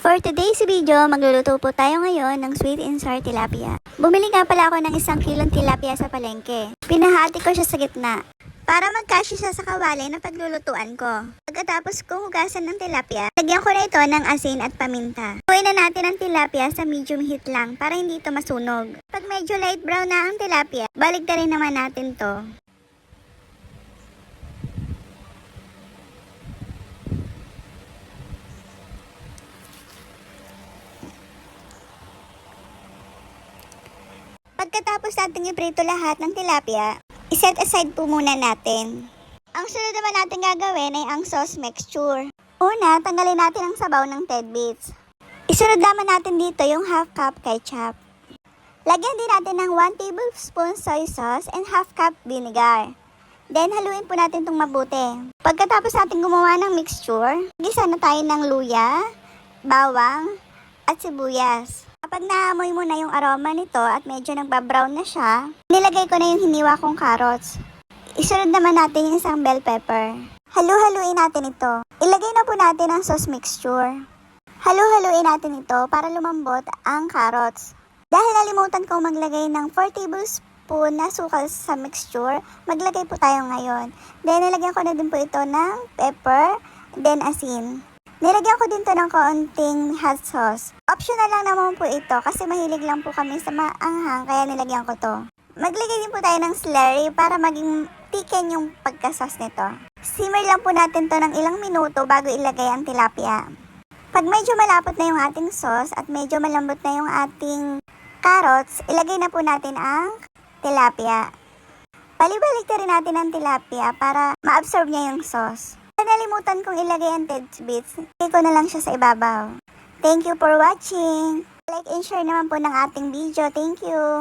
For today's video, magluluto po tayo ngayon ng sweet and sour tilapia. Bumili nga pala ako ng 1 kilong tilapia sa palengke. Pinahati ko siya sa gitna para magkasya siya sa kawali na paglulutuan ko. Pagkatapos kong hugasan ng tilapia, lagyan ko na ito ng asin at paminta. Lutuin na natin ang tilapia sa medium heat lang para hindi ito masunog. Pag medyo light brown na ang tilapia, balik na rin naman natin to. Pagkatapos natin iprito lahat ng tilapia, iset aside po muna natin. Ang sunod naman natin gagawin ay ang sauce mixture. Una, tanggalin natin ang sabaw ng tidbits. Isunod naman natin dito yung half cup ketchup. Lagyan din natin ng 1 tablespoon soy sauce and half cup vinegar. Then, haluin po natin itong mabuti. Pagkatapos natin gumawa ng mixture, gisa na tayo ng luya, bawang, at sibuyas. Kapag naamoy mo na yung aroma nito at medyo nagbabrown na siya, nilagay ko na yung hiniwa kong carrots. Isunod naman natin yung isang bell pepper. Halu-haluin natin ito. Ilagay na po natin ang sauce mixture. Halu-haluin natin ito para lumambot ang carrots. Dahil nalimutan kong maglagay ng 4 tablespoon na sukal sa mixture, maglagay po tayo ngayon. Then nilagyan ko na din po ito ng pepper, then asin. Nilagyan ko din to ng kaunting hot sauce. Optional lang naman po ito kasi mahilig lang po kami sa maanghang kaya nilagyan ko to. Maglagay din po tayo ng slurry para maging thicken yung pagka-sauce nito. Simmer lang po natin to ng ilang minuto bago ilagay ang tilapia. Pag medyo malapot na yung ating sauce at medyo malambot na yung ating carrots, ilagay na po natin ang tilapia. Balibalik na rin natin ang tilapia para ma-absorb niya yung sauce. Nalimutan kong ilagay ang tidbits, ilagay ko na lang siya sa ibabaw. Thank you for watching. Like and share naman po ng ating video. Thank you.